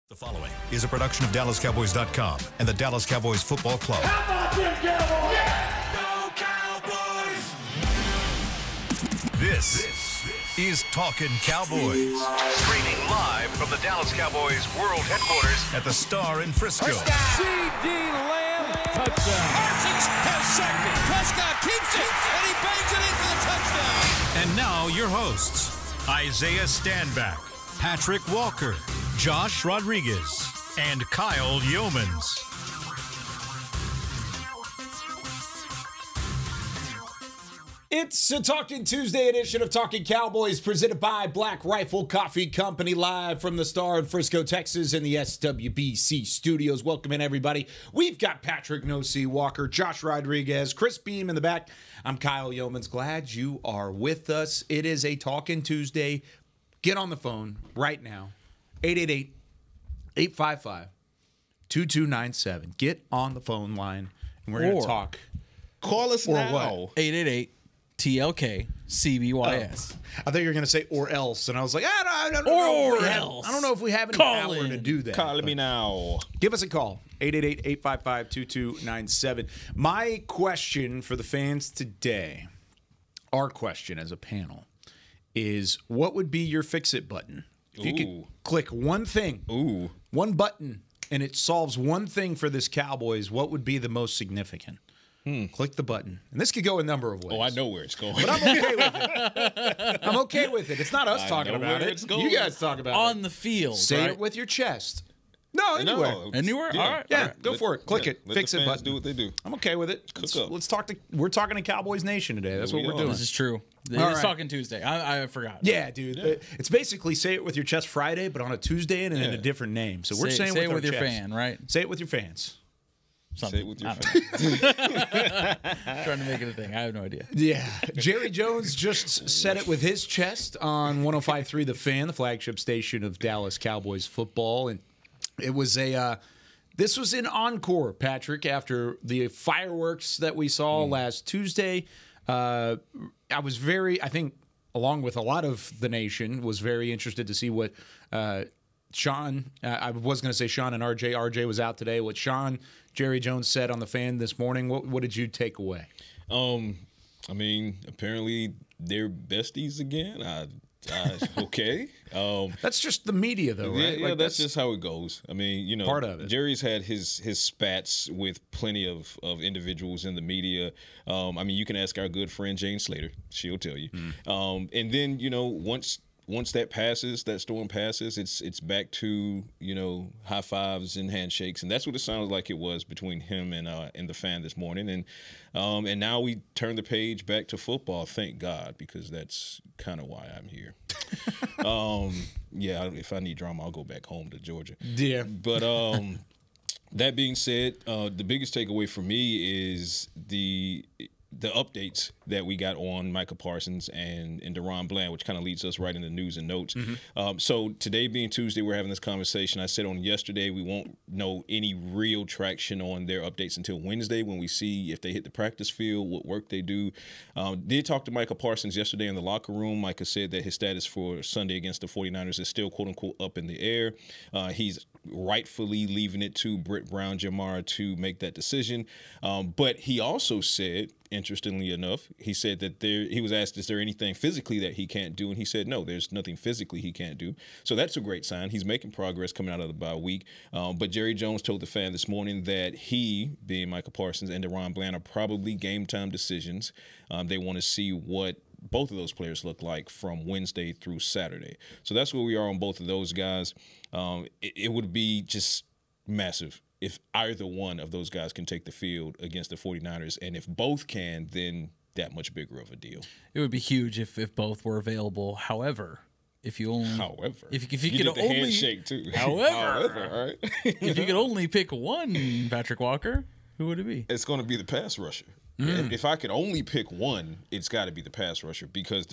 The following is a production of DallasCowboys.com and the Dallas Cowboys Football Club. How about them Cowboys? Yeah! Go Cowboys! This is Talkin Cowboys. Streaming live from the Dallas Cowboys World Headquarters at the Star in Frisco. C.D. Lamb, touchdown. Parsons has sacked it. Prescott keeps it, and he bangs it in for the touchdown. And now your hosts, Isaiah Stanback, Patrik Walker, Josh Rodriguez, and Kyle Youmans. It's a Talkin Tuesday edition of Talkin Cowboys presented by Black Rifle Coffee Company, live from the Star in Frisco, Texas in the SWBC studios. Welcome in, everybody. We've got Patrik Walker, Josh Rodriguez, Chris Beam in the back. I'm Kyle Youmans. Glad you are with us. It is a Talkin Tuesday. Get on the phone right now. 888-855-2297. Get on the phone line, and we're going to talk. Call us now. What? 888-TLK-CBYS. I thought you were going to say or else, and I was like, I don't know if we have any Call power in. to do that. Call me now. Give us a call, 888-855-2297. My question for the fans today, our question as a panel, is what would be your fix-it button? If you could click one thing, one button, and it solves one thing for this Cowboys, what would be the most significant? Click the button. And this could go a number of ways. Oh, I know where it's going. But I'm okay with it. I'm okay with it. It's not us talking about it. You guys talk about it. On the field, Say right? it with your chest. No, anywhere. Anywhere? Yeah. All right. Yeah, go for it. Click it. Let Fix the it fans button. do what they do. I'm okay with it. up. Let's talk to. We're talking to Cowboys Nation today. That's what We we're are. doing. This is true. It's right. Talkin Tuesday. I forgot. Yeah, dude. It's basically say it with your chest Friday, but on a Tuesday and in a different name. So we're saying say it it with our your chest. fan, right? Say it with your fans. Say it with your I don't fans. Trying to make it a thing. I have no idea. Yeah. Jerry Jones just said it with his chest on 105.3 The Fan, the flagship station of Dallas Cowboys football. And it was this was an encore, Patrik, after the fireworks that we saw last Tuesday. I think, along with a lot of the nation, was very interested to see what Sean, I was going to say Sean and RJ. RJ was out today. What Jerry Jones said on the Fan this morning. What did you take away? I mean, apparently they're besties again. Okay. That's just the media, though, right? Yeah, that's just how it goes. I mean, part of it. Jerry's had his spats with plenty of individuals in the media. I mean, you can ask our good friend Jane Slater; she'll tell you. And then once that passes, that storm passes, it's back to high fives and handshakes, and that's what it sounded like it was between him and the Fan this morning. And now we turn the page back to football. Thank God, because that's kind of why I'm here. If I need drama, I'll go back home to Georgia. Yeah, but that being said, the biggest takeaway for me is the updates that we got on Micah Parsons and Deron Bland, which kind of leads us right into news and notes. So today being Tuesday, we're having this conversation. I said on yesterday we won't know any real traction on their updates until Wednesday when we see if they hit the practice field, what work they do. Did talk to Micah Parsons yesterday in the locker room. Micah said that his status for Sunday against the 49ers is still, quote-unquote, up in the air. He's rightfully leaving it to Britt Brown Jamar to make that decision. But he also said, interestingly enough, he said that he was asked, is there anything physically that he can't do? And he said, no, there's nothing physically he can't do. So that's a great sign. He's making progress coming out of the bye week. But Jerry Jones told the Fan this morning that he, being Micah Parsons, and Deron Bland are probably game time decisions. They want to see what both of those players look like from Wednesday through Saturday. So that's where we are on both of those guys. It would be just massive if either one of those guys can take the field against the 49ers. And if both can, then that much bigger of a deal. It would be huge if both were available. However, if you only if you did could the only handshake too. However, all right. if you could only pick one, Patrik Walker, who would it be? It's going to be the pass rusher. If I could only pick one, it's got to be the pass rusher because,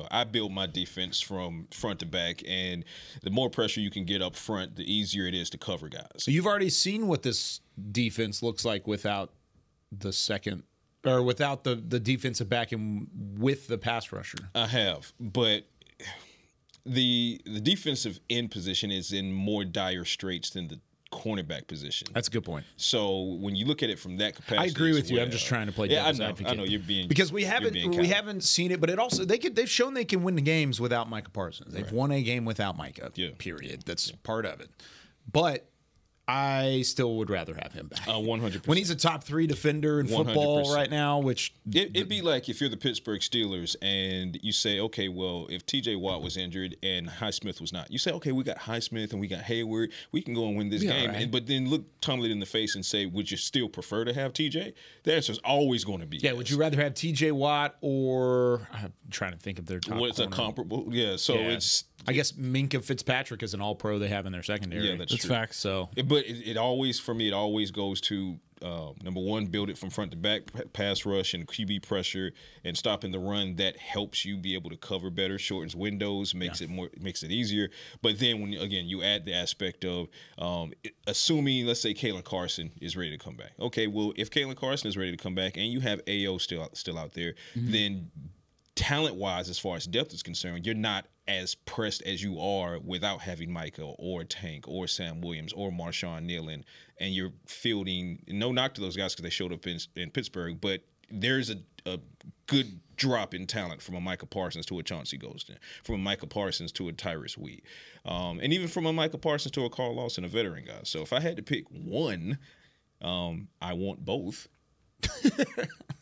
I build my defense from front to back, and the more pressure you can get up front, the easier it is to cover guys. So you've already seen what this defense looks like without the second or without the defensive back and with the pass rusher. I have, but the defensive end position is in more dire straits than the cornerback position. That's a good point. So when you look at it from that capacity, I agree with you. I'm just trying to play devil's advocate. I know you're being because we haven't seen it, but it also they've shown they can win the games without Micah Parsons. They've won a game without Micah. Yeah. Period. That's part of it. But I still would rather have him back. 100%. When he's a top 3 defender in football 100%. right now, which it'd be like if you're the Pittsburgh Steelers and you say, okay, well, if T.J. Watt was injured and Highsmith was not, you say, okay, we got Highsmith and we got Hayward, we can go and win this game. Right. But then look Tomlin in the face and say, would you still prefer to have T.J.? The answer is always going to be yes. Would you rather have T.J. Watt or I'm trying to think of their top What's a corner. comparable? Yeah, so it's. I guess Minkah Fitzpatrick is an all-pro they have in their secondary. Yeah, that's true. facts. So, But it always, for me, it always goes to number one, build it from front to back, pass rush and QB pressure, and stopping the run. That helps you be able to cover better, shortens windows, makes it easier. But then when again you add the aspect of assuming, let's say Kalen Carson is ready to come back. Okay, well if Kalen Carson is ready to come back and you have AO still out there, then talent-wise, as far as depth is concerned, you're not as pressed as you are without having Micah or Tank or Sam Williams or Marshawn Neal, and you're fielding. No knock to those guys because they showed up in Pittsburgh, but there's a good drop in talent from a Micah Parsons to a Chauncey Golston, from a Micah Parsons to a Tyrus Wheat, and even from a Micah Parsons to a Carl Lawson, a veteran guy. So if I had to pick one, I want both.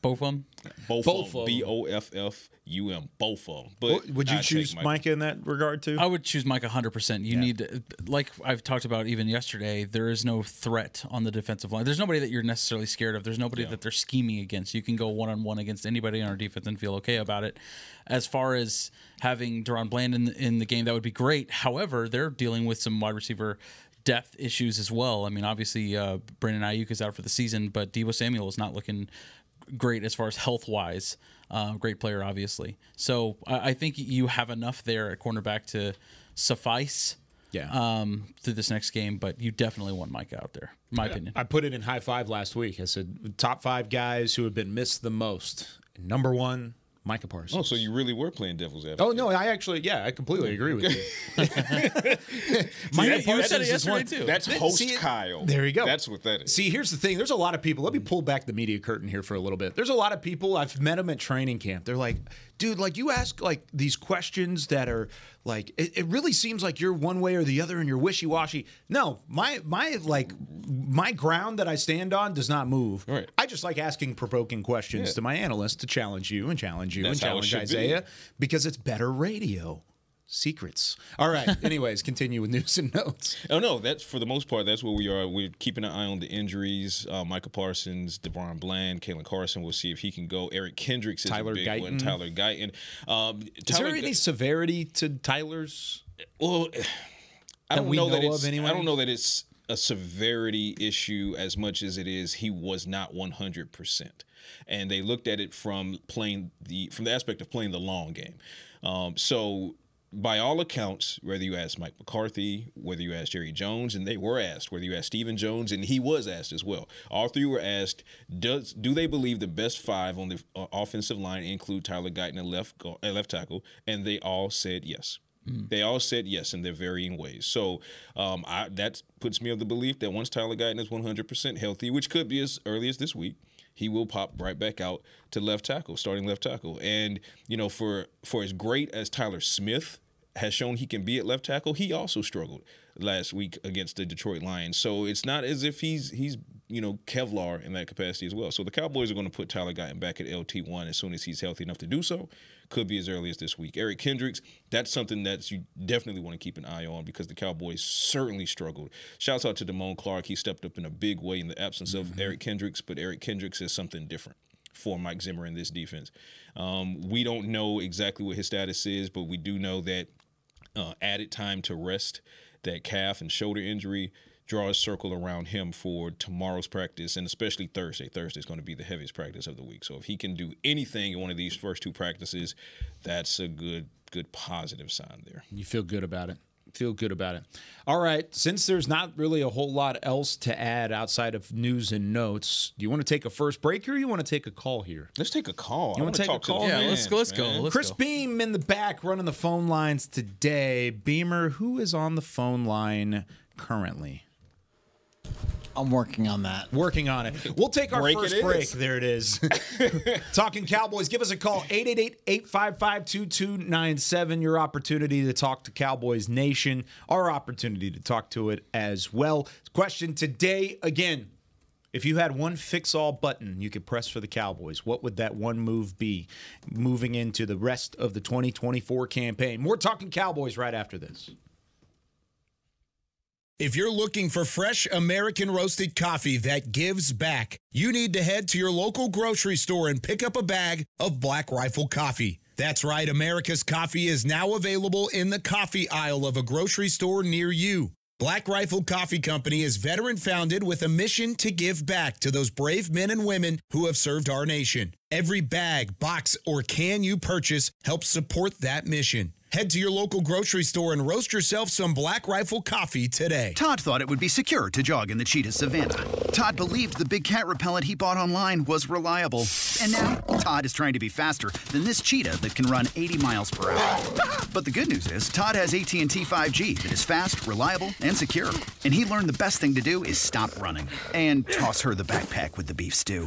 Both of them? Both of them. BOFFUM. Both of them. But would you I'd choose take Micah in that regard too? I would choose Micah 100%. You need, like I've talked about even yesterday, there is no threat on the defensive line. There's nobody that you're necessarily scared of. There's nobody that they're scheming against. You can go one-on-one against anybody on our defense and feel okay about it. As far as having Deron Bland in the game, that would be great. However, they're dealing with some wide receiver depth issues as well. I mean, obviously, Brandon Ayuk is out for the season, but Deebo Samuel is not looking great as far as health-wise. Great player, obviously. So I think you have enough there at cornerback to suffice through this next game, but you definitely want Micah out there, in my opinion. I put it in high five last week. I said top 5 guys who have been missed the most. Number 1, Micah Parsons. Oh, so you really were playing devil's advocate? Oh no, I completely agree with you. You said it yesterday too. That's host Kyle. There you go. That's what that is. See, here's the thing. There's a lot of people. Let me pull back the media curtain here for a little bit. There's a lot of people. I've met them at training camp. They're like, dude, like you ask like these questions that are like, it really seems like you're one way or the other and you're wishy-washy. No, my ground that I stand on does not move. Right. I just like asking provoking questions to my analysts to challenge you and challenge you That's and how it challenge should Isaiah be. because it's better radio. Secrets. All right. Anyways, continue with news and notes. Oh no, that's for the most part. That's where we are. We're keeping an eye on the injuries. Micah Parsons, Deron Bland, Kalen Carson. We'll see if he can go. Eric Kendricks is Tyler a big one. Guyton. Tyler Guyton. Is there any severity to Tyler's? Well, I don't we know that know it's. of anyway? I don't know that it's a severity issue as much as it is he was not 100%, and they looked at it from the aspect of playing the long game. So. By all accounts, whether you ask Mike McCarthy, whether you ask Jerry Jones, and they were asked, whether you ask Stephen Jones, and he was asked as well, all three were asked, do they believe the best 5 on the offensive line include Tyler Guyton at left tackle? And they all said yes. They all said yes in their varying ways. So that puts me of the belief that once Tyler Guyton is 100% healthy, which could be as early as this week, he will pop right back out to left tackle, starting left tackle. And, for as great as Tyler Smith has shown he can be at left tackle, he also struggled last week against the Detroit Lions. So it's not as if he's Kevlar in that capacity as well. So the Cowboys are going to put Tyler Guyton back at LT1 as soon as he's healthy enough to do so. Could be as early as this week. Eric Kendricks, that's something that you definitely want to keep an eye on because the Cowboys certainly struggled. Shouts out to Damone Clark. He stepped up in a big way in the absence of Eric Kendricks, but Eric Kendricks is something different for Mike Zimmer in this defense. We don't know exactly what his status is, but we do know that added time to rest, that calf and shoulder injury, draw a circle around him for tomorrow's practice, and especially Thursday. Thursday is going to be the heaviest practice of the week. So if he can do anything in one of these first 2 practices, that's a good positive sign there. You feel good about it? feel good about it. All right, since there's not really a whole lot else to add outside of news and notes, do you want to take a first break or you want to take a call here? Let's take a call. You want to take a call? Yeah, let's go. Chris Beam in the back running the phone lines today. Beamer, who is on the phone line currently? I'm working on that. Working on it. We'll take our first break. There it is. Talking Cowboys. Give us a call, 888-855-2297. Your opportunity to talk to Cowboys Nation. Our opportunity to talk to it as well. Question today, again, if you had one fix-all button you could press for the Cowboys, what would that one move be moving into the rest of the 2024 campaign? More Talking Cowboys right after this. If you're looking for fresh American roasted coffee that gives back, you need to head to your local grocery store and pick up a bag of Black Rifle coffee. That's right, America's coffee is now available in the coffee aisle of a grocery store near you. Black Rifle Coffee Company is veteran-founded with a mission to give back to those brave men and women who have served our nation. Every bag, box, or can you purchase helps support that mission. Head to your local grocery store and roast yourself some Black Rifle coffee today. Todd thought it would be secure to jog in the cheetah savanna. Todd believed the big cat repellent he bought online was reliable. And now, Todd is trying to be faster than this cheetah that can run 80 miles per hour. But the good news is, Todd has AT&T 5G that is fast, reliable, and secure. And he learned the best thing to do is stop running and toss her the backpack with the beef stew.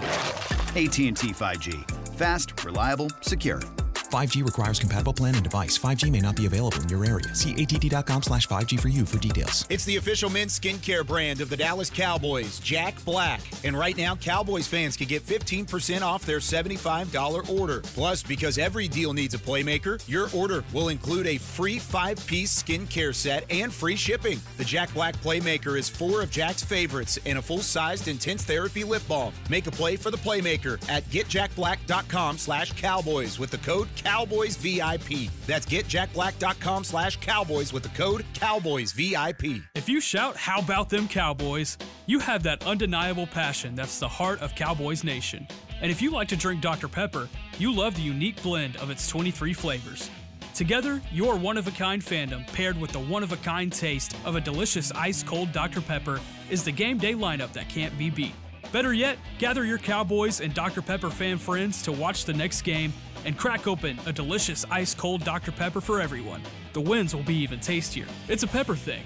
AT&T 5G. Fast, reliable, secure. 5G requires compatible plan and device. 5G may not be available in your area. See att.com/5G for you for details. It's the official men's skincare brand of the Dallas Cowboys, Jack Black. And right now, Cowboys fans can get 15% off their $75 order. Plus, because every deal needs a playmaker, your order will include a free 5-piece skincare set and free shipping. The Jack Black Playmaker is 4 of Jack's favorites and a full-sized intense therapy lip balm. Make a play for the Playmaker at getjackblack.com/Cowboys with the code Cowboys VIP. That's getjackblack.com/Cowboys with the code Cowboys VIP. If you shout, "How about them Cowboys?" you have that undeniable passion that's the heart of Cowboys Nation. And if you like to drink Dr. Pepper, you love the unique blend of its 23 flavors. Together, your one-of-a-kind fandom paired with the one-of-a-kind taste of a delicious ice-cold Dr. Pepper is the game day lineup that can't be beat. Better yet, gather your Cowboys and Dr. Pepper fan friends to watch the next game and crack open a delicious ice-cold Dr. Pepper for everyone. The wins will be even tastier. It's a pepper thing.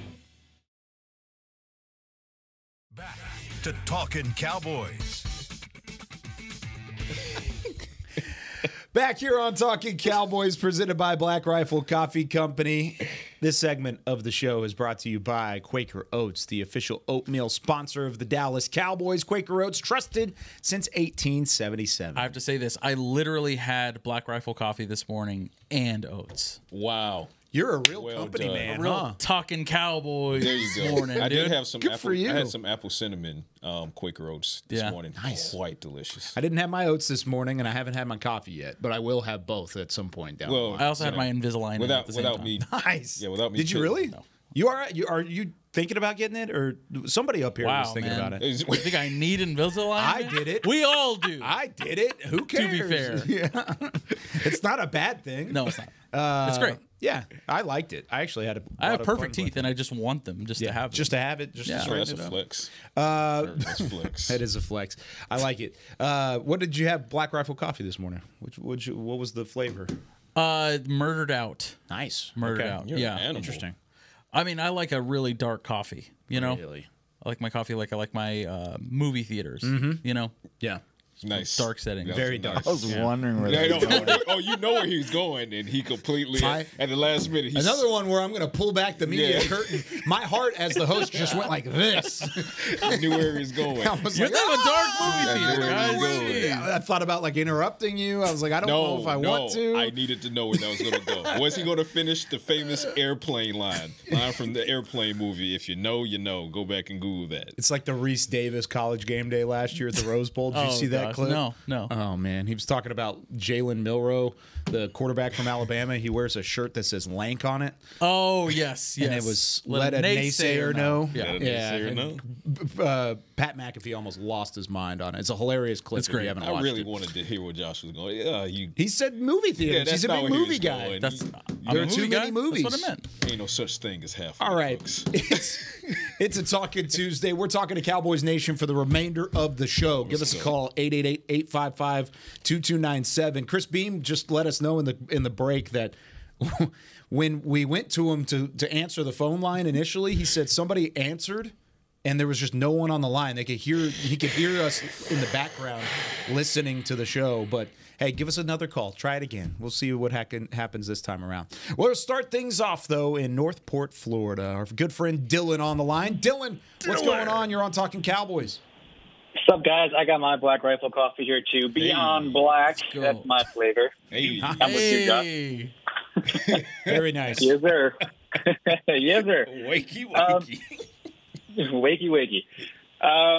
Back to Talkin' Cowboys. Back here on Talking Cowboys, presented by Black Rifle Coffee Company. This segment of the show is brought to you by Quaker Oats, the official oatmeal sponsor of the Dallas Cowboys. Quaker Oats, trusted since 1877. I have to say this. I literally had Black Rifle coffee this morning and oats. Wow. You're a real company man, A real Talkin' Cowboys. There you go. Morning, I dude. did have some Good apple. for you. I had some apple cinnamon Quaker Oats this morning. Nice. Quite delicious. I didn't have my oats this morning, and I haven't had my coffee yet, but I will have both at some point down the line. I also had my Invisalign without at the same time. me. Nice. Yeah, without me. Did you really? No. You are you thinking about getting it, or somebody up here was thinking about it? You think I need Invisalign? I did it. We all do. I did it. Who cares? To be fair. Yeah. It's not a bad thing. No, it's not. It's great. Yeah, I liked it. I actually had I have perfect teeth, and I just want them to have them. Just to have it. Just to That's a flex. That's flex. That is a flex. I like it. What did you have? Black Rifle coffee this morning. What was the flavor? Murdered Out. Nice. Murdered Out. You're yeah. an animal. Interesting. I mean, I like a really dark coffee. You know, Really? I like my coffee like I like my movie theaters. You know, Yeah. Nice. Dark setting. Very dark. I was wondering where Yeah, that was going. oh, you know where he's going, and he completely at the last minute. He's, Another one where I'm going to pull back the media curtain. My heart, as the host, just went like this. I knew where he's going. I was You're like, not a dark movie I theater, knew where he was guys. going. I thought about like interrupting you. I was like, I don't know if I want to. I needed to know where that was going to go. Was he going to finish the famous airplane line from the Airplane movie? If you know, you know. Go back and Google that. It's like the Reese Davis College Game Day last year at the Rose Bowl. Did you see that? that clip? No. Oh, man. He was talking about Jalen Milroe, the quarterback from Alabama. He wears a shirt that says Lank on it. Oh, yes. And it was let a naysayer know. Yeah. Pat McAfee almost lost his mind on it. It's a hilarious clip. It's great. I really wanted to hear where Josh was going. He said movie theaters. He's a big movie guy. There are too many movies. That's what I meant. Ain't no such thing as half. All right. It's a Talkin Tuesday. We're talking to Cowboys Nation for the remainder of the show. Give us a call, 888-855-2297. Chris Beam just let us know in the break that when we went to him to answer the phone line initially, he said somebody answered and there was just no one on the line. He could hear us in the background listening to the show, but hey, give us another call. Try it again. We'll see what happens this time around. We'll start things off, though, in Northport, Florida. Our good friend Dylan on the line. Dylan, what's going on? You're on Talkin Cowboys. What's up, guys? I got my Black Rifle coffee here, too. Beyond Black. That's my flavor. Hey. I'm with you, Josh. Very nice. Yes, sir. Yes, sir. Wakey. Wakey. I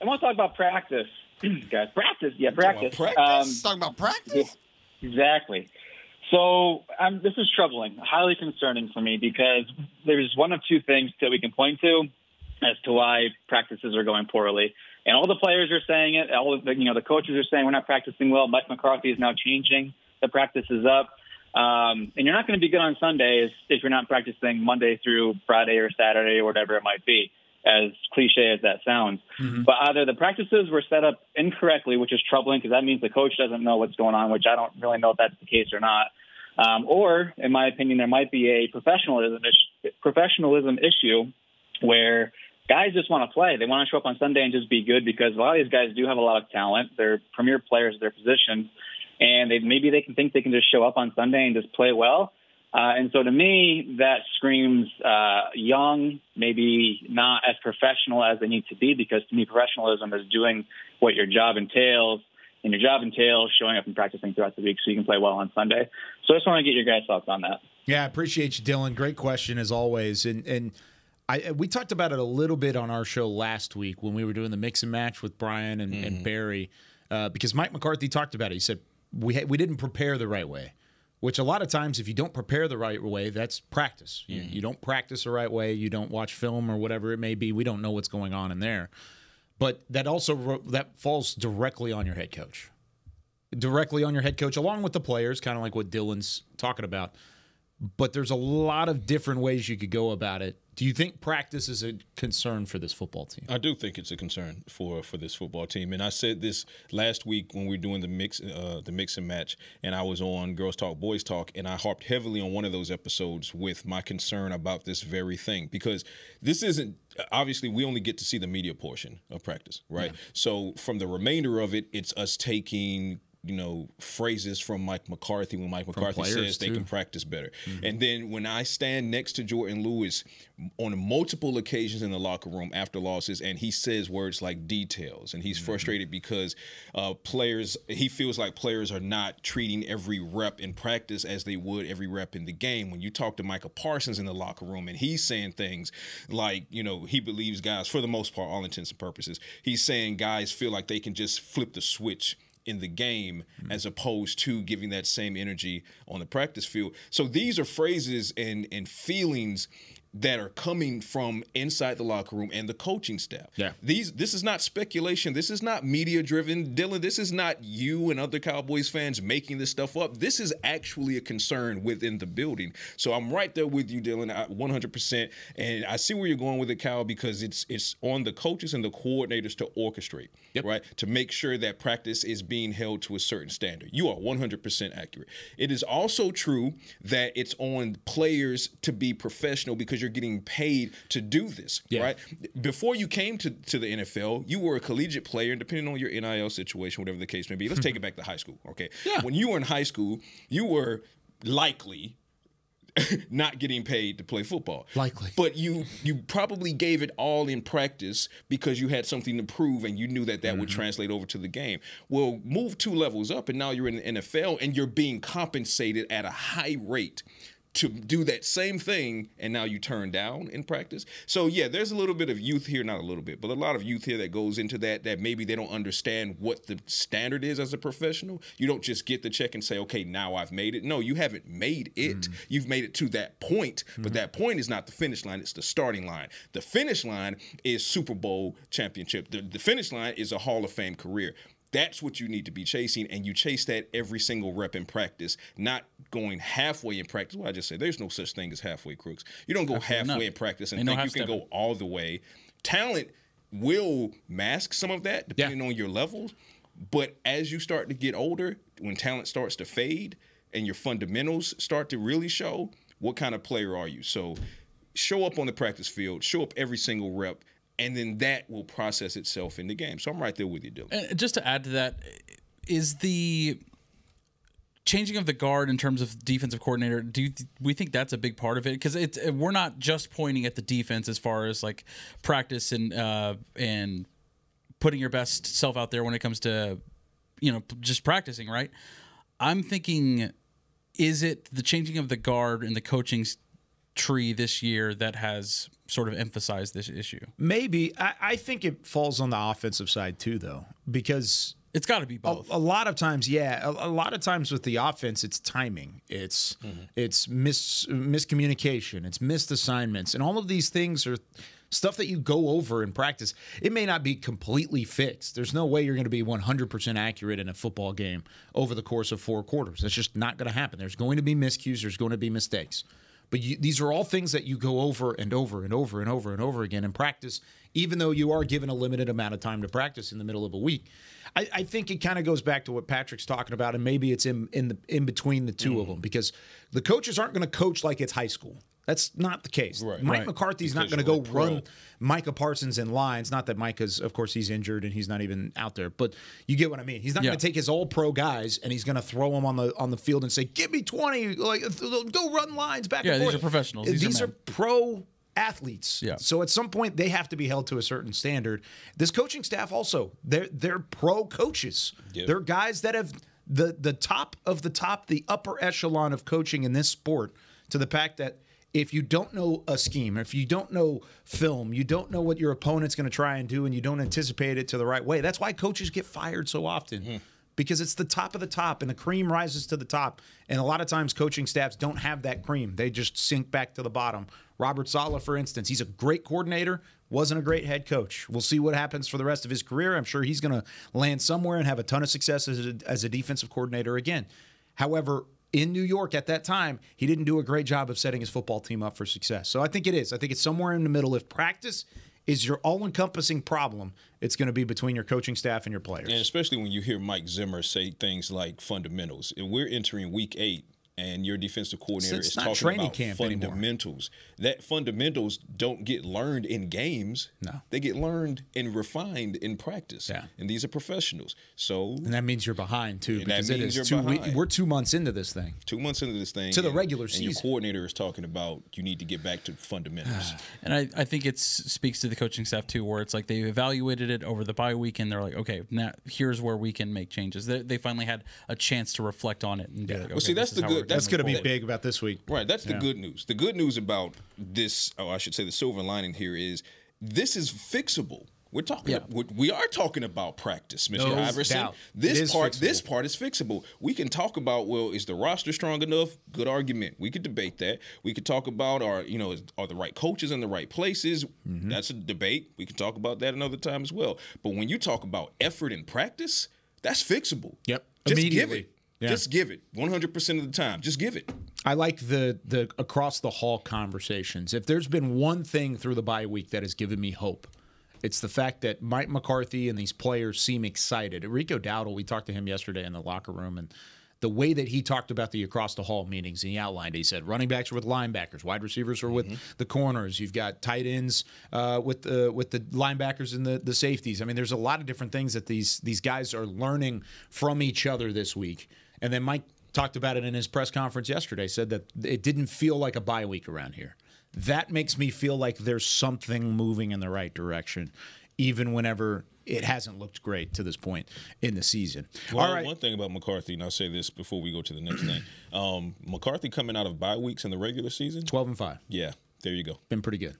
want to talk about practice. Guys, practice. Yeah, practice. Talking about practice? Exactly. So this is troubling, highly concerning for me because there's one of two things that we can point to as to why practices are going poorly. And all the players are saying it. All of the coaches are saying we're not practicing well. Mike McCarthy is now changing. The practice is up. And you're not going to be good on Sundays if you're not practicing Monday through Friday or Saturday or whatever it might be, as cliche as that sounds. Mm-hmm. But either the practices were set up incorrectly, which is troubling because that means the coach doesn't know what's going on, which I don't really know if that's the case or not. Or, in my opinion, there might be a professionalism issue where guys just want to play. They want to show up on Sunday and just be good because a lot of these guys do have a lot of talent. They're premier players at their positions, and maybe they can think they can just show up on Sunday and just play well. And so to me, that screams young, maybe not as professional as they need to be, because to me, professionalism is doing what your job entails, and your job entails showing up and practicing throughout the week so you can play well on Sunday. So I just want to get your guys' thoughts on that. Yeah, I appreciate you, Dylan. Great question as always. And we talked about it a little bit on our show last week when we were doing the mix and match with Brian and Barry, because Mike McCarthy talked about it. He said we didn't prepare the right way. Which a lot of times, if you don't prepare the right way, that's practice. You don't practice the right way. You don't watch film or whatever it may be. We don't know what's going on in there. But that falls directly on your head coach. Directly on your head coach, along with the players, kind of like what Dylan's talking about. But there's a lot of different ways you could go about it. Do you think practice is a concern for this football team? I do think it's a concern for this football team, and I said this last week when we were doing the mix and match, and I was on Girls Talk, Boys Talk, and I harped heavily on one of those episodes with my concern about this very thing, because this isn't obviously we only get to see the media portion of practice, right? Yeah. So from the remainder of it, it's us taking phrases from Mike McCarthy when Mike McCarthy says they can practice better. Mm-hmm. And then when I stand next to Jordan Lewis on multiple occasions in the locker room after losses, and he says words like details, and he's frustrated because he feels like players are not treating every rep in practice as they would every rep in the game. When you talk to Micah Parsons in the locker room, and he's saying things like, he believes guys, for the most part, all intents and purposes, he's saying guys feel like they can just flip the switch in the game as opposed to giving that same energy on the practice field. So these are phrases and feelings that are coming from inside the locker room and the coaching staff. Yeah. This is not speculation. This is not media-driven. Dylan, this is not you and other Cowboys fans making this stuff up. This is actually a concern within the building. So I'm right there with you, Dylan, 100%. And I see where you're going with it, Kyle, because it's on the coaches and the coordinators to orchestrate, right, to make sure that practice is being held to a certain standard. You are 100% accurate. It is also true that it's on players to be professional because you're getting paid to do this, right? Before you came to the NFL, you were a collegiate player, and depending on your NIL situation, whatever the case may be, let's take it back to high school, okay? Yeah. When you were in high school, you were likely not getting paid to play football. Likely. But you probably gave it all in practice because you had something to prove and you knew that would translate over to the game. Well, move 2 levels up, and now you're in the NFL, and you're being compensated at a high rate to do that same thing, and now you turn down in practice. So, yeah, there's a little bit of youth here, not a little bit, but a lot of youth here that goes into that maybe they don't understand what the standard is as a professional. You don't just get the check and say, okay, now I've made it. No, you haven't made it. You've made it to that point, but that point is not the finish line. It's the starting line. The finish line is Super Bowl championship. The finish line is a Hall of Fame career. That's what you need to be chasing, and you chase that every single rep in practice, not going halfway in practice. Well, I just said there's no such thing as halfway crooks. You don't go halfway in practice and think you can go all the way. Talent will mask some of that depending on your levels, but as you start to get older, when talent starts to fade and your fundamentals start to really show, what kind of player are you? So show up on the practice field, show up every single rep, and then that will process itself in the game. So I'm right there with you, Dylan. And just to add to that, is the changing of the guard in terms of defensive coordinator, do we think that's a big part of it? Because we're not just pointing at the defense as far as like practice and putting your best self out there when it comes to, just practicing, right? I'm thinking, is it the changing of the guard and the coaching tree this year that has sort of emphasized this issue? Maybe. I think it falls on the offensive side too, though, because it's got to be both. A lot of times, a lot of times with the offense, it's timing. It's miscommunication. It's missed assignments. And all of these things are stuff that you go over in practice. It may not be completely fixed. There's no way you're going to be 100% accurate in a football game over the course of 4 quarters. That's just not going to happen. There's going to be miscues. There's going to be mistakes. But these are all things that you go over and over and over and over and over again in practice, even though you are given a limited amount of time to practice in the middle of a week. I think it kind of goes back to what Patrick's talking about, and maybe it's in between the two of them, because the coaches aren't going to coach like it's high school. That's not the case. Right. Mike McCarthy's not going to go run Micah Parsons in lines. Not that Micah's, of course, he's injured and he's not even out there. But you get what I mean. He's not going to take his all-pro guys and he's going to throw them on the field and say, "Give me 20, go run lines back and forth." Yeah, these are professionals. These are pro athletes. Yeah. So at some point they have to be held to a certain standard. This coaching staff also, they're pro coaches. Yep. They're guys that have the top of the top, the upper echelon of coaching in this sport, to the fact that if you don't know a scheme, if you don't know film, you don't know what your opponent's going to try and do, and you don't anticipate it to the right way. That's why coaches get fired so often, because it's the top of the top, and the cream rises to the top. And a lot of times coaching staffs don't have that cream. They just sink back to the bottom. Robert Saleh, for instance, he's a great coordinator, wasn't a great head coach. We'll see what happens for the rest of his career. I'm sure he's going to land somewhere and have a ton of success as a defensive coordinator again. However, in New York at that time, he didn't do a great job of setting his football team up for success. So I think it is. I think it's somewhere in the middle. If practice is your all-encompassing problem, it's going to be between your coaching staff and your players. And especially when you hear Mike Zimmer say things like fundamentals. And we're entering week 8, and your defensive coordinator is talking about fundamentals. That fundamentals don't get learned in games. No. They get learned and refined in practice. Yeah. And these are professionals. So and that means you're behind, too. And that means you're behind. We're 2 months into this thing. 2 months into this thing. To the regular season. And your coordinator is talking about you need to get back to fundamentals. And I think it speaks to the coaching staff, too, where it's like they evaluated it over the bye week, and they're like, okay, now here's where we can make changes. They finally had a chance to reflect on it. And be like, okay, well, see, that's the good. That's going to be big about this week. Right. That's the good news. The good news about this, I should say the silver lining here is this is fixable. We are talking about practice, Mr. Iverson. This part is fixable. We can talk about, well, is the roster strong enough? Good argument. We could debate that. We could talk about are the right coaches in the right places? Mm-hmm. That's a debate. We can talk about that another time as well. But when you talk about effort in practice, that's fixable. Yep. Just immediately. give it. Yeah. Just give it 100% of the time. Just give it. I like the across the hall conversations. If there's been one thing through the bye week that has given me hope, it's the fact that Mike McCarthy and these players seem excited. Rico Dowdle, we talked to him yesterday in the locker room, and the way that he talked about the across the hall meetings, and he outlined it, he said running backs are with linebackers, wide receivers are with the corners, you've got tight ends with the linebackers and the safeties. I mean, there's a lot of different things that these guys are learning from each other this week. And then Mike talked about it in his press conference yesterday, said that it didn't feel like a bye week around here. That makes me feel like there's something moving in the right direction, even whenever it hasn't looked great to this point in the season. Well, All right. one thing about McCarthy, and I'll say this before we go to the next thing. McCarthy coming out of bye weeks in the regular season. 12-5. Yeah, there you go. Been pretty good.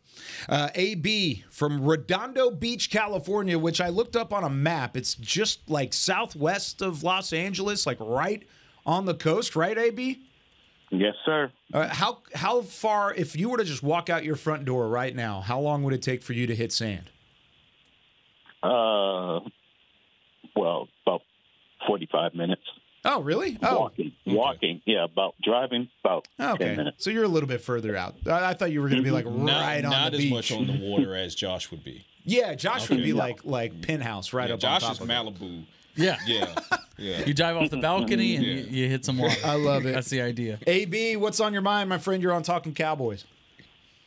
AB from Redondo Beach, California, which I looked up on a map. It's just like southwest of Los Angeles, like right on the coast, right, AB? Yes, sir. How far, if you were to just walk out your front door right now, how long would it take for you to hit sand? Well, about 45 minutes. Oh, really? Oh. Walking. Yeah, about driving, about 10 minutes. So you're a little bit further out. I thought you were going to be like right on the beach. Not as much on the water as Josh would be. Yeah, Josh would be like Penthouse right up Josh on top is Malibu. Yeah. Yeah. You dive off the balcony and you hit some water. I love it. That's the idea. AB, what's on your mind, my friend? You're on Talkin Cowboys.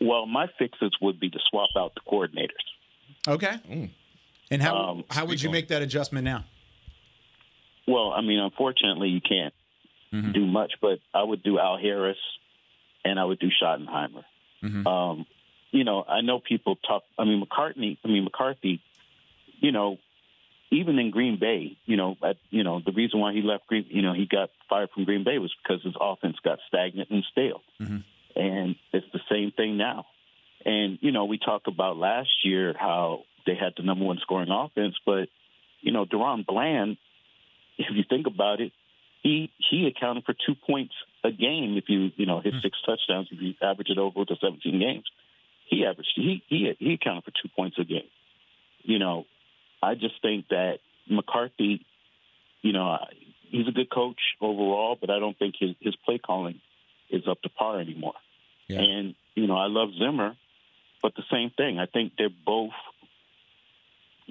Well, my fixes would be to swap out the coordinators. Okay. And how would you make that adjustment now? Well, I mean, unfortunately, you can't do much, but I would do Al Harris and I would do Schottenheimer. You know, I know people talk. McCarthy. You know, even in Green Bay, the reason why he left he got fired from Green Bay was because his offense got stagnant and stale. And it's the same thing now. And, we talk about last year how they had the number one scoring offense, but, Deron Bland, if you think about it, he accounted for 2 points a game if you, his 6 touchdowns, if you average it over to 17 games. He accounted for 2 points a game. I just think that McCarthy, he's a good coach overall, but I don't think his play calling is up to par anymore. Yeah. And, I love Zimmer, but the same thing. I think they're both,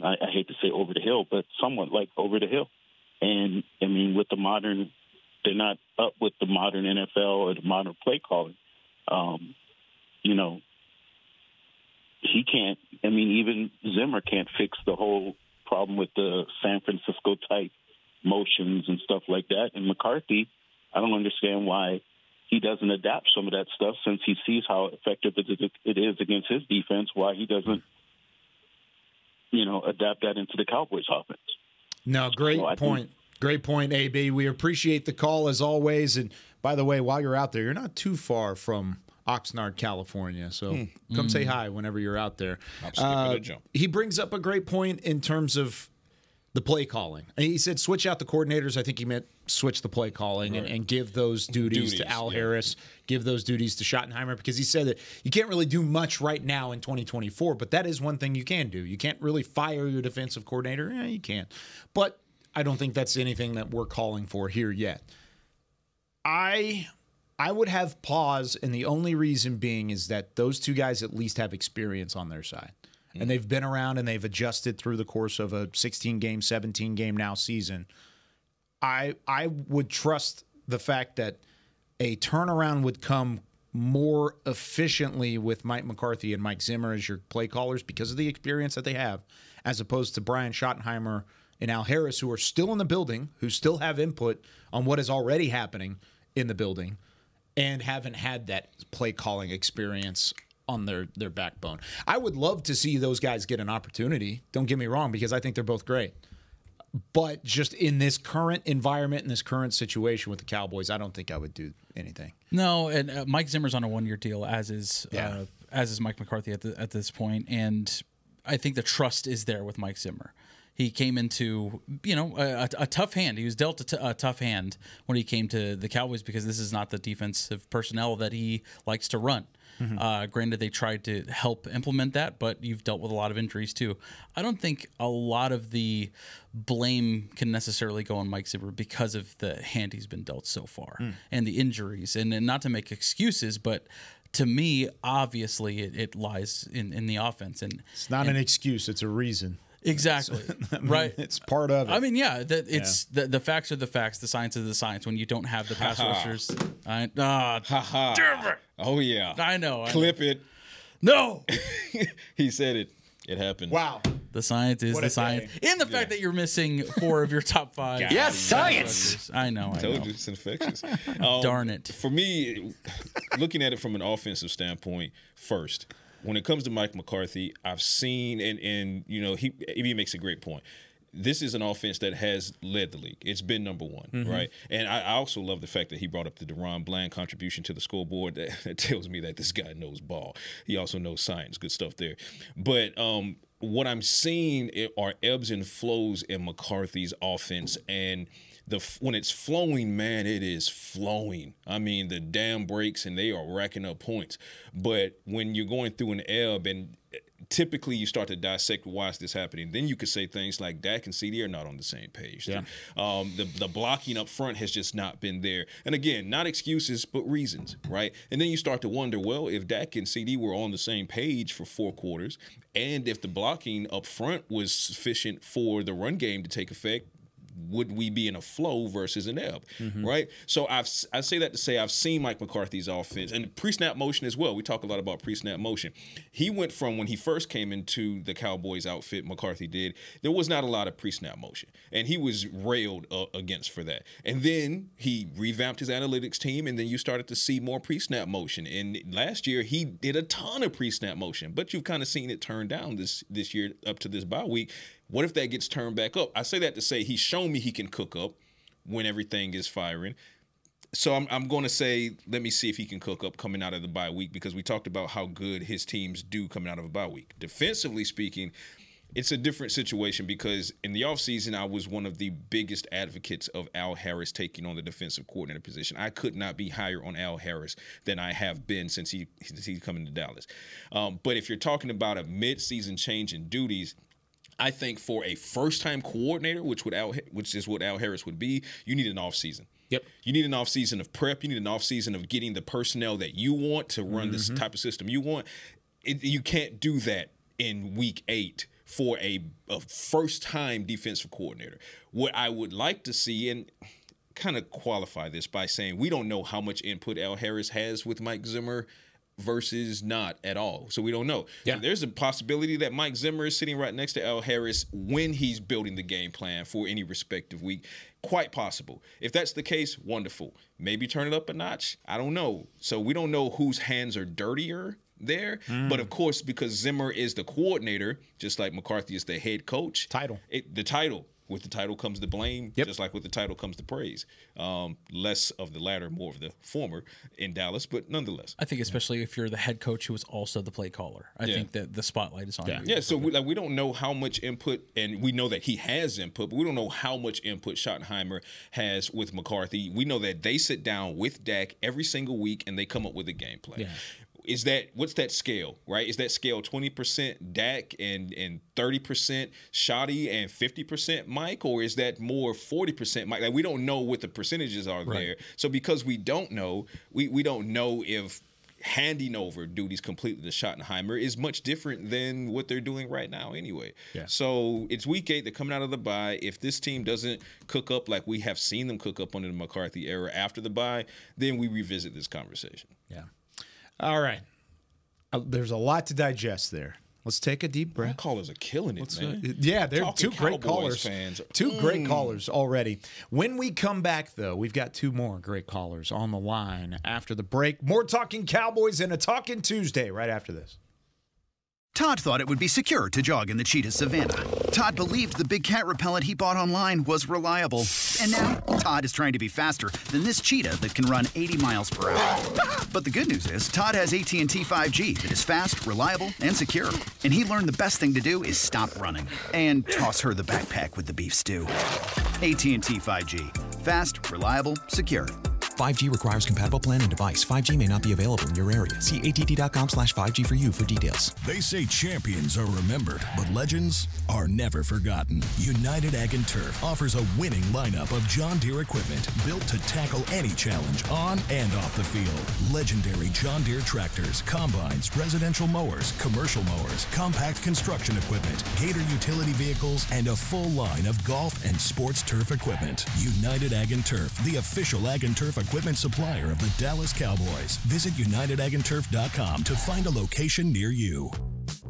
I hate to say over the hill, but somewhat like over the hill. And, with the modern, they're not up with the modern NFL or the modern play calling. He can't, even Zimmer can't fix the whole problem with the San Francisco type motions and stuff like that. And McCarthy, I don't understand why he doesn't adapt some of that stuff since he sees how effective it is against his defense, why he doesn't, adapt that into the Cowboys offense. No, great point. Great point, AB. We appreciate the call as always. And by the way, while you're out there, you're not too far from Oxnard, California. So come say hi whenever you're out there. He brings up a great point in terms of the play calling. He said switch out the coordinators. I think he meant switch the play calling and give those duties to Al Harris, give those duties to Schottenheimer, because he said that you can't really do much right now in 2024, but that is one thing you can do. You can't really fire your defensive coordinator. Yeah, you can. But I don't think that's anything that we're calling for here yet. I would have pause, and the only reason being is that those two guys at least have experience on their side. And they've been around and they've adjusted through the course of a 16-game, 17-game now season. I would trust the fact that a turnaround would come more efficiently with Mike McCarthy and Mike Zimmer as your play callers because of the experience that they have, as opposed to Brian Schottenheimer and Al Harris, who are still in the building, who still have input on what is already happening in the building and haven't had that play calling experience on their backbone. I would love to see those guys get an opportunity. Don't get me wrong, because I think they're both great. But just in this current environment, in this current situation with the Cowboys, I don't think I would do anything. No, and Mike Zimmer's on a one-year deal, as is Mike McCarthy at this point, and I think the trust is there with Mike Zimmer. He came into, a tough hand. He was dealt a tough hand when he came to the Cowboys because this is not the defensive personnel that he likes to run. Granted, they tried to help implement that, but you've dealt with a lot of injuries too. I don't think a lot of the blame can necessarily go on Mike Zimmer because of the hand he's been dealt so far and the injuries. And not to make excuses, but to me, obviously, it lies in the offense. And it's not an excuse; it's a reason. Exactly. Right. It's part of it. I mean, yeah, the facts are the facts. The science is the science. When you don't have the pass rushers, damn it. Oh yeah. I know. Clip it. No. He said it. It happened. Wow. The science is the science. And the fact that you're missing 4 of your top 5. Yes, science. I know. I told you it's infectious. Darn it. For me, looking at it from an offensive standpoint first, when it comes to Mike McCarthy, I've seen, and you know, he makes a great point. This is an offense that has led the league. It's been number one, right? And I also love the fact that he brought up the DeRon Bland contribution to the scoreboard. That tells me that this guy knows ball. He also knows science. Good stuff there. But what I'm seeing are ebbs and flows in McCarthy's offense, and when it's flowing, man, it is flowing. I mean, the dam breaks and they are racking up points. But when you're going through an ebb, and typically you start to dissect why is this happening, then you could say things like Dak and CD are not on the same page. Yeah. The blocking up front has just not been there. And again, not excuses, but reasons, right? And then you start to wonder, well, if Dak and CD were on the same page for 4 quarters, and if the blocking up front was sufficient for the run game to take effect, would we be in a flow versus an ebb, right? So I say that to say I've seen Mike McCarthy's offense and pre-snap motion as well. We talk a lot about pre-snap motion. He went from when he first came into the Cowboys outfit, McCarthy did, there was not a lot of pre-snap motion, and he was railed against for that. And then he revamped his analytics team, and then you started to see more pre-snap motion. And last year he did a ton of pre-snap motion, but you've kind of seen it turn down this year up to this bye week. What if that gets turned back up? I say that to say he's shown me he can cook up when everything is firing. So I'm going to say, let me see if he can cook up coming out of the bye week, because we talked about how good his teams do coming out of a bye week. Defensively speaking, it's a different situation, because in the offseason, I was one of the biggest advocates of Al Harris taking on the defensive coordinator position. I could not be higher on Al Harris than I have been since he's coming to Dallas. But if you're talking about a midseason change in duties, I think for a first-time coordinator, which is what Al Harris would be, you need an offseason. Yep. You need an offseason of prep. You need an offseason of getting the personnel that you want to run this type of system you want. You can't do that in week 8 for a first-time defensive coordinator. What I would like to see, and kind of qualify this by saying we don't know how much input Al Harris has with Mike Zimmer versus not at all. So we don't know. Yeah. So there's a possibility that Mike Zimmer is sitting right next to Al Harris when he's building the game plan for any respective week. Quite possible. If that's the case, wonderful. Maybe turn it up a notch. I don't know. So we don't know whose hands are dirtier there. But of course, because Zimmer is the coordinator, just like McCarthy is the head coach. The title. With the title comes the blame, just like with the title comes the praise. Less of the latter, more of the former in Dallas, but nonetheless. I think especially if you're the head coach who is also the play caller. I think that the spotlight is on you. Yeah, so we don't know how much input, and we know that he has input, but we don't know how much input Schottenheimer has with McCarthy. We know that they sit down with Dak every single week, and they come up with a game plan. Yeah. What's that scale, right? Is that scale 20% Dak and 30% Shotty and 50% Mike, or is that more 40% Mike? Like, we don't know what the percentages are there. So because we don't know, we don't know if handing over duties completely to Schottenheimer is much different than what they're doing right now anyway. Yeah. So it's week 8, they're coming out of the bye. If this team doesn't cook up like we have seen them cook up under the McCarthy era after the bye, then we revisit this conversation. Yeah. All right. There's a lot to digest there. Let's take a deep breath. Our callers are killing it, man. Yeah, they're Talkin two great Cowboys callers. Fans. Two great callers already. When we come back, though, we've got 2 more great callers on the line after the break. More Talkin Cowboys and a Talkin Tuesday right after this. Todd thought it would be secure to jog in the cheetah savanna. Todd believed the big cat repellent he bought online was reliable. And now, Todd is trying to be faster than this cheetah that can run 80 miles per hour. But the good news is, Todd has AT&T 5G that is fast, reliable, and secure. And he learned the best thing to do is stop running and toss her the backpack with the beef stew. AT&T 5G. Fast, reliable, secure. 5G requires compatible plan and device. 5G may not be available in your area. See att.com/5G for you for details. They say champions are remembered, but legends are never forgotten. United Ag and Turf offers a winning lineup of John Deere equipment built to tackle any challenge on and off the field. Legendary John Deere tractors, combines, residential mowers, commercial mowers, compact construction equipment, Gator utility vehicles, and a full line of golf and sports turf equipment. United Ag and Turf, the official Ag and Turf equipment supplier of the Dallas Cowboys. Visit UnitedAgAndTurf.com to find a location near you.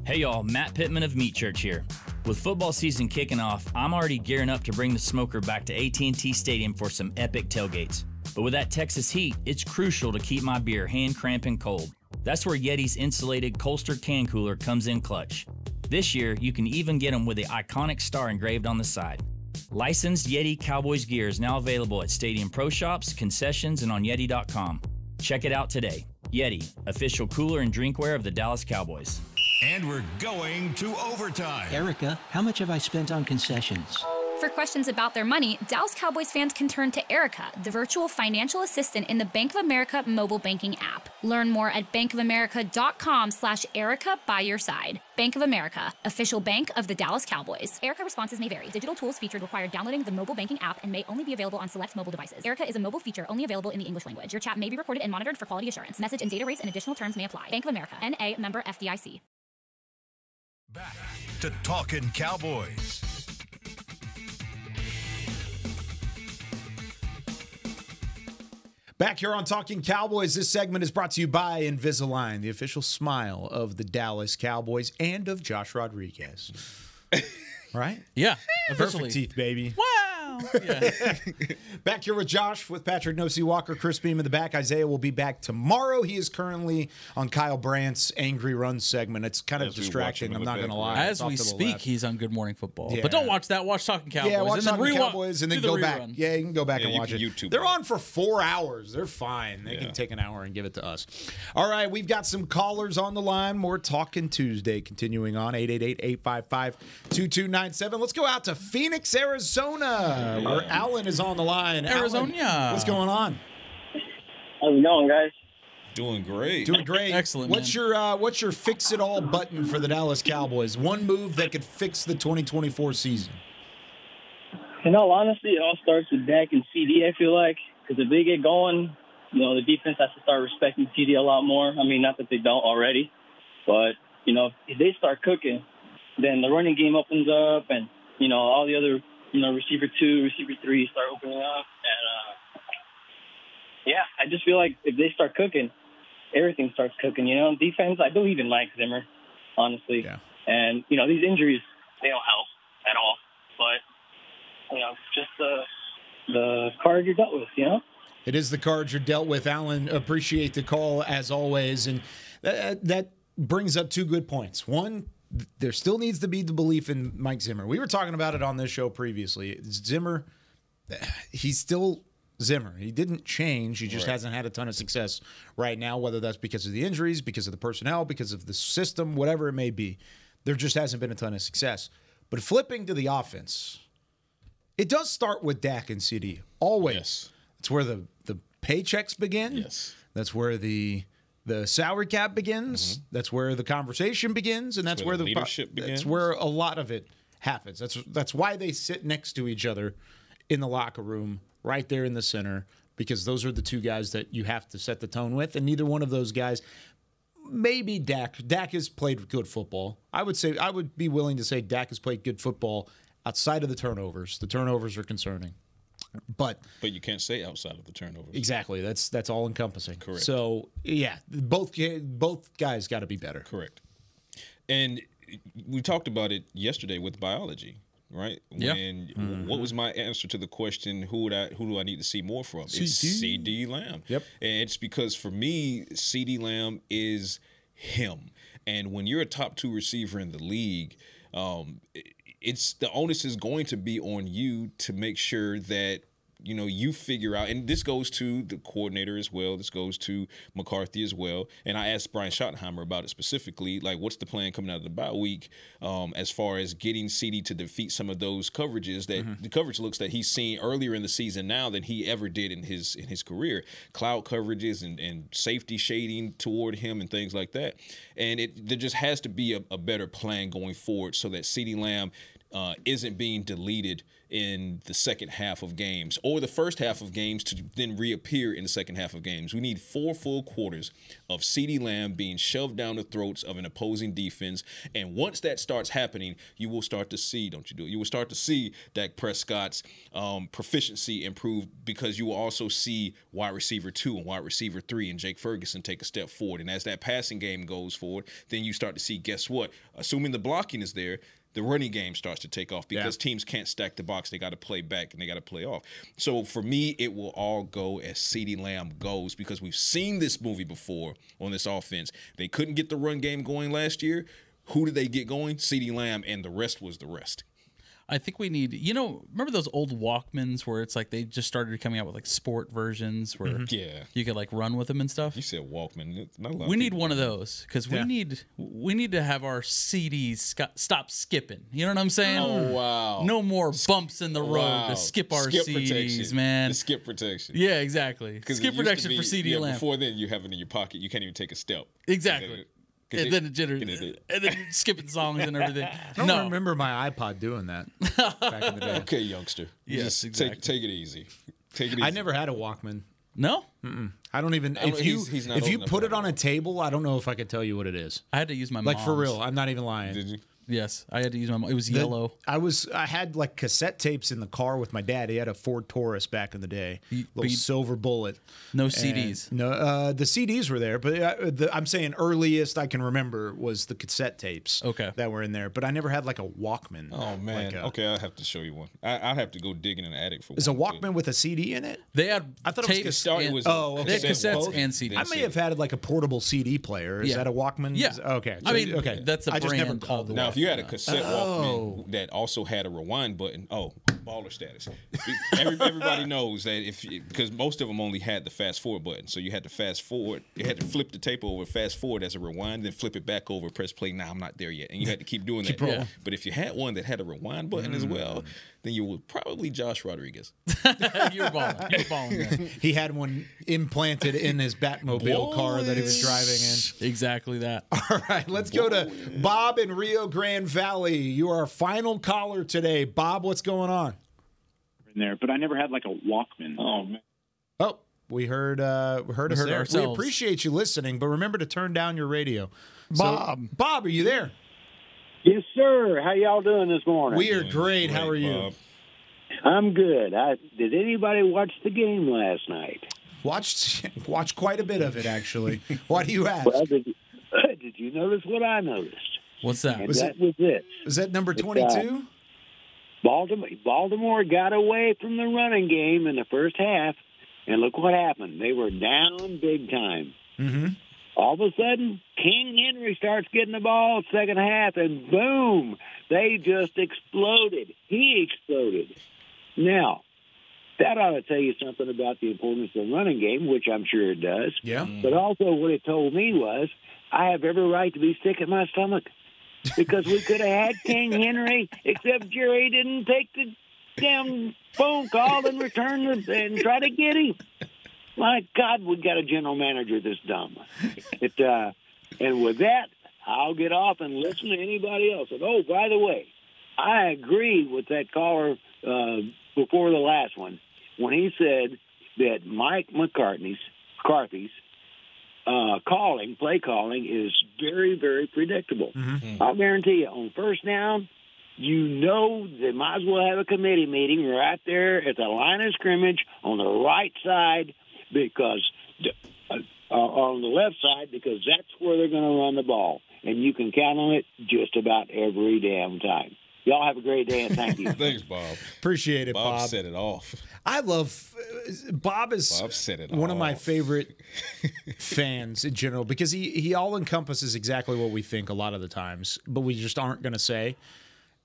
Hey y'all, Matt Pittman of Meat Church here. With football season kicking off, I'm already gearing up to bring the smoker back to AT&T Stadium for some epic tailgates. But with that Texas heat, it's crucial to keep my beer hand cramping cold. That's where Yeti's insulated Colster can cooler comes in clutch. This year, you can even get them with the iconic star engraved on the side. Licensed Yeti Cowboys gear is now available at Stadium Pro Shops, concessions, and on Yeti.com. Check it out today. Yeti, official cooler and drinkware of the Dallas Cowboys. And we're going to overtime. Erica, how much have I spent on concessions? For questions about their money, Dallas Cowboys fans can turn to Erica, the virtual financial assistant in the Bank of America mobile banking app. Learn more at bankofamerica.com/Erica by your side. Bank of America, official bank of the Dallas Cowboys. Erica responses may vary. Digital tools featured require downloading the mobile banking app and may only be available on select mobile devices. Erica is a mobile feature only available in the English language. Your chat may be recorded and monitored for quality assurance. Message and data rates and additional terms may apply. Bank of America, N.A., member FDIC. Back to Talkin' Cowboys. Back here on Talking Cowboys, this segment is brought to you by Invisalign, the official smile of the Dallas Cowboys and of Josh Rodriguez. Right? Yeah, officially. Perfect teeth, baby. Wow. Yeah. Back here with Josh, with Patrik No-C Walker, Chris Beam in the back. Isaiah will be back tomorrow. He is currently on Kyle Brandt's Angry Run segment. It's kind of distracting. I'm not going to lie. As we speak, he's on Good Morning Football. Yeah. But don't watch that. Watch Talking Cowboys. Yeah, watch and Talking Cowboys and then go back. Yeah, you can go back and watch it. YouTube They're on for 4 hours. They're fine. They can take an hour and give it to us. All right, we've got some callers on the line. More Talkin Tuesday continuing on. 888-855-2297. Let's go out to Phoenix, Arizona, where Alan is on the line. Arizona. Alan, what's going on? How's it going, guys? Doing great. Doing great. Excellent. What's your fix it all button for the Dallas Cowboys? One move that could fix the 2024 season. In all honesty, it all starts with Dak and CD, I feel like, because if they get going, the defense has to start respecting CD a lot more. I mean, not that they don't already, but if they start cooking, then the running game opens up, and all the other receiver 2, receiver 3 start opening up. And, I just feel like if they start cooking, everything starts cooking, Defense, I believe in Mike Zimmer, honestly. Yeah. And, these injuries, they don't help at all. But, just the card you're dealt with, It is the cards you're dealt with. Alan, appreciate the call as always. And that brings up 2 good points. One, there still needs to be the belief in Mike Zimmer. We were talking about it on this show previously. Zimmer, he's still Zimmer. He didn't change. He just hasn't had a ton of success right now, whether that's because of the injuries, because of the personnel, because of the system, whatever it may be. There just hasn't been a ton of success. But flipping to the offense, it does start with Dak and CD. Always. Yes. It's where the paychecks begin. Yes. That's where the salary cap begins. Mm-hmm. That's where the conversation begins, and that's where the leadership begins. That's where a lot of it happens. That's why they sit next to each other in the locker room, right there in the center, because those are the 2 guys that you have to set the tone with, and neither one of those guys. Maybe Dak. Dak has played good football. I would be willing to say Dak has played good football outside of the turnovers. The turnovers are concerning. But you can't say outside of the turnovers. Exactly. That's all encompassing. Correct. So both guys got to be better. Correct. And we talked about it yesterday with biology, right? What was my answer to the question? Who do I need to see more from? It's CD Lamb. Yep. And it's because for me, CD Lamb is him. And when you're a top 2 receiver in the league, it's the onus is going to be on you to make sure that you figure out, and this goes to the coordinator as well. This goes to McCarthy as well. And I asked Brian Schottenheimer about it specifically, like what's the plan coming out of the bye week as far as getting CD to defeat some of those coverages that the coverage looks that he's seen earlier in the season now than he ever did in his career. Cloud coverages and safety shading toward him and things like that. And there just has to be a better plan going forward so that CD Lamb isn't being deleted in the second half of games or the first half of games to then reappear in the second half of games. We need 4 full quarters of CeeDee Lamb being shoved down the throats of an opposing defense. And once that starts happening, you will start to see, you will start to see Dak Prescott's proficiency improve, because you will also see wide receiver 2 and wide receiver 3 and Jake Ferguson take a step forward. And as that passing game goes forward, then you start to see, guess what? Assuming the blocking is there, the running game starts to take off because teams can't stack the box. They got to play back and they got to play off. So for me, it will all go as CeeDee Lamb goes because we've seen this movie before on this offense. They couldn't get the run game going last year. Who did they get going? CeeDee Lamb, and the rest was the rest. I think we need, remember those old Walkmans where it's like they just started coming out with like sport versions where you could like run with them and stuff? You said Walkman. We need one of those because we need to have our CDs stop skipping. You know what I'm saying? Oh, wow. No more bumps in the road to skip our CDs, protection. man. The skip protection. Yeah, exactly. Skip protection for CeeDee Lamb. Before then, you have it in your pocket. You can't even take a step. Exactly. And then it jitters, and then skipping songs and everything. I don't remember my iPod doing that back in the day. Okay, youngster. Yes, exactly. Take it easy. Take it easy. I never had a Walkman. No? I don't even. If you put it on a table, I don't know if I could tell you what it is. I had to use my mom's. Like for real. I'm not even lying. Did you? Yes, I had to use my. It was yellow. I had like cassette tapes in the car with my dad. He had a Ford Taurus back in the day, little silver Bullet. No CDs. No, the CDs were there, but I'm saying earliest I can remember was the cassette tapes. That were in there, but I never had like a Walkman. Oh man. Okay, I'll have to show you one. I'll have to go dig in an attic for one. Is a Walkman with a CD in it? They had. I thought tapes it was. They had cassettes and CDs. I may have had like a portable CD player. Is that a Walkman? Yeah. Okay. I mean, okay. That's a brand. I just never called now, if you had a cassette Walkman that also had a rewind button, baller status. Everybody knows that because most of them only had the fast forward button, so you had to fast forward. You had to flip the tape over, fast forward as a rewind, then flip it back over, press play. Now I'm not there yet, and you had to keep doing that. rolling. But if you had one that had a rewind button as well, then you were probably Josh Rodriguez. You're balling. You're balling. Man. He had one implanted in his Batmobile car that he was driving in. Exactly that. All right, let's go to Bob in Rio Grande Valley. You are our final caller today. Bob, what's going on? In there, but I never had like a Walkman. Oh man. Oh, we heard us there. Ourselves. We appreciate you listening, but remember to turn down your radio. Bob. So, Bob, are you there? Yes, sir. How y'all doing this morning? We are great. How are you? Bob. I'm good. Did anybody watch the game last night? Watched quite a bit of it, actually. Why do you ask? Well, did you notice what I noticed? What's that? And was it. Was that number 22? Baltimore got away from the running game in the first half, and look what happened. They were down big time. Mm-hmm. All of a sudden, King Henry starts getting the ball second half, and boom, they just exploded. He exploded. Now, that ought to tell you something about the importance of the running game, which I'm sure it does. Yeah. But also what it told me was I have every right to be sick at my stomach because we could have had King Henry, except Jerry didn't take the damn phone call and return and try to get him. My God, we got a general manager this dumb. And with that, I'll get off and listen to anybody else. And, oh, by the way, I agree with that caller before the last one when he said that Mike McCarthy's play calling is very, very predictable. Mm-hmm. I'll guarantee you, on first down, you know they might as well have a committee meeting right there at the line of scrimmage on the right side because on the left side because that's where they're going to run the ball. And you can count on it just about every damn time. Y'all have a great day, and thank you. Thanks, Bob. Appreciate it, Bob. Bob set it off. I love Bob is one of my favorite fans in general because he all encompasses exactly what we think a lot of the times, but we just aren't going to say.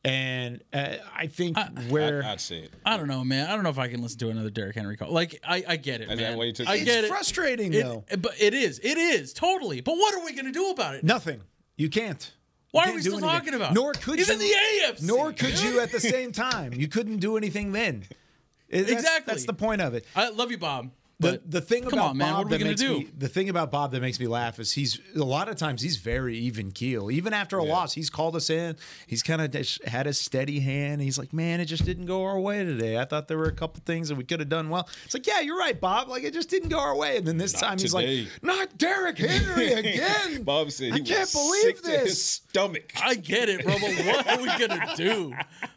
And I think I'd say it. I don't know, man. I don't know if I can listen to another Derrick Henry call. Like, I get it, man. That way you took I it? get it's it. frustrating, though. But it is, totally. But what are we going to do about it? Nothing. You can't. Why are we still talking about it? Nor could He's you. in the AFC. Nor could you at the same time. You couldn't do anything then. Exactly. That's the point of it. I love you, Bob. The thing come about on, man. Bob What are we that gonna makes do? me the thing about Bob that makes me laugh is he's a lot of times he's very even keel. Even after a loss, he's called us in. He's kind of had a steady hand. He's like, man, it just didn't go our way today. I thought there were a couple things that we could have done well. It's like, yeah, you're right, Bob. Like it just didn't go our way. And then this time he's like, not Derrick Henry again. Bob said he I can't was believe sick to his this. stomach. I get it, bro. But what are we gonna do?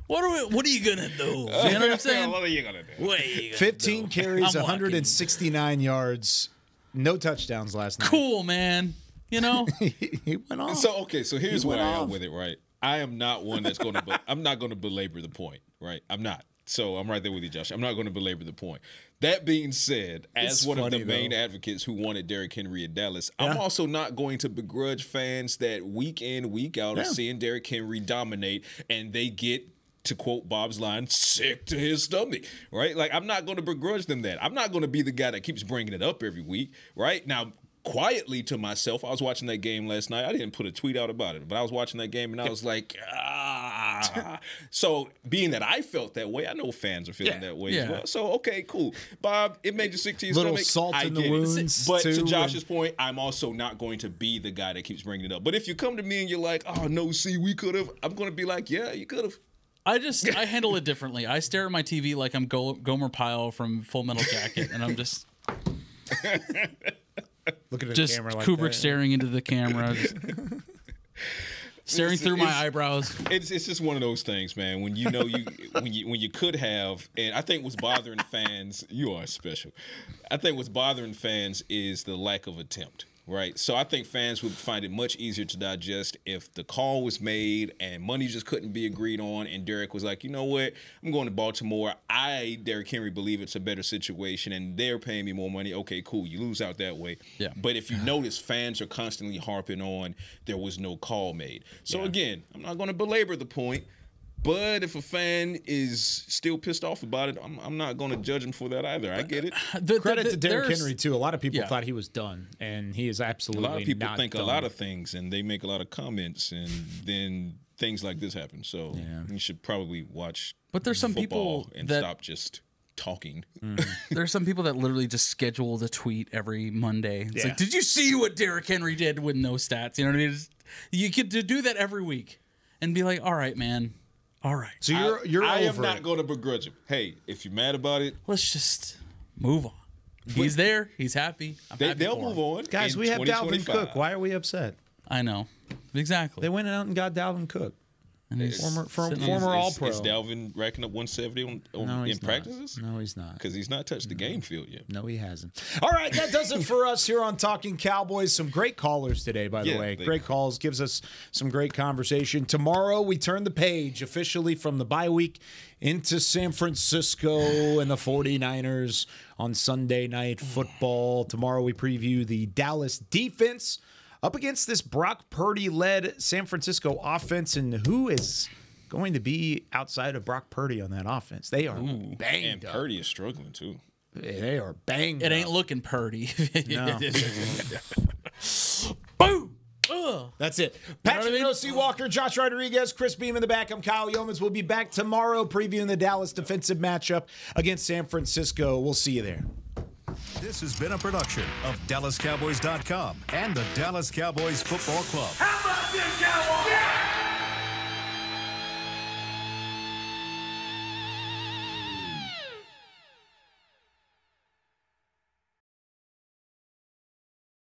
What are you gonna do? You know what I'm saying? What are you gonna do? What are you gonna 15 do? carries, I'm 169 yards, no touchdowns last night. Cool, man. You know, he went off. So here's where I am with it, right? I am not one that's going to. I'm not going to belabor the point, right? I'm not. So I'm right there with you, Josh. I'm not going to belabor the point. That being said, as one of the main advocates who wanted Derrick Henry in Dallas, I'm also not going to begrudge fans that week in, week out are seeing Derrick Henry dominate, and they get, to quote Bob's line, sick to his stomach, right? Like, I'm not going to begrudge them that. I'm not going to be the guy that keeps bringing it up every week, right? Now, quietly to myself, I was watching that game last night. I didn't put a tweet out about it, but I was watching that game, and I was like, So, being that I felt that way, I know fans are feeling that way as well. So, okay, cool. Bob, it made you sick to your Little stomach. salt in the wounds, But too, to Josh's point, I'm also not going to be the guy that keeps bringing it up. But if you come to me and you're like, oh, no, see, we could have, I'm going to be like, yeah, you could have. I handle it differently. I stare at my TV like I'm Gomer Pyle from Full Metal Jacket, and I'm just looking at just the camera like Kubrick that. staring into the camera, just staring through my eyebrows. It's just one of those things, man. When you know when you could have, and I think what's bothering fans, you are special. I think what's bothering fans is the lack of attempt. Right. So I think fans would find it much easier to digest if the call was made and money just couldn't be agreed on. And Derrick was like, you know what? I'm going to Baltimore. Derrick Henry, believe it's a better situation and they're paying me more money. OK, cool. You lose out that way. Yeah. But if you notice, fans are constantly harping on there was no call made. So, again, I'm not going to belabor the point. But if a fan is still pissed off about it, I'm not going to judge him for that either. I get it. Credit to Derrick Henry, too. A lot of people thought he was done, and he is absolutely not A lot of people think done. a lot of things, and they make a lot of comments, and then things like this happen. So you should probably watch But there's some football people and that stop just talking. There's some people that literally just schedule the tweet every Monday. It's like, did you see what Derrick Henry did with no stats? You know what I mean? You could do that every week and be like, all right, man. All right. So you're I over am not it. going to begrudge him. Hey, if you're mad about it, let's just move on. He's there. He's happy. They'll move on. Guys, we have Dalvin Cook. Why are we upset? I know. Exactly. They went out and got Dalvin Cook. And he's former All-Pro. Is Dalvin racking up 170 in practices? No, he's not. Because he's not touched the game field yet. No, he hasn't. All right, that does it for us here on Talking Cowboys. Some great callers today, by the way. Great calls. Gives us some great conversation. Tomorrow, we turn the page officially from the bye week into San Francisco and the 49ers on Sunday Night Football. Tomorrow, we preview the Dallas defense up against this Brock Purdy-led San Francisco offense, and who is going to be outside of Brock Purdy on that offense? They are banged up. And Purdy is struggling, too. They are banged up. It ain't looking Purdy. No. Boom! That's it. Patrik Walker, Josh Rodriguez, Chris Beam in the back. I'm Kyle Youmans. We'll be back tomorrow previewing the Dallas defensive matchup against San Francisco. We'll see you there. This has been a production of DallasCowboys.com and the Dallas Cowboys Football Club. How about this, Cowboys?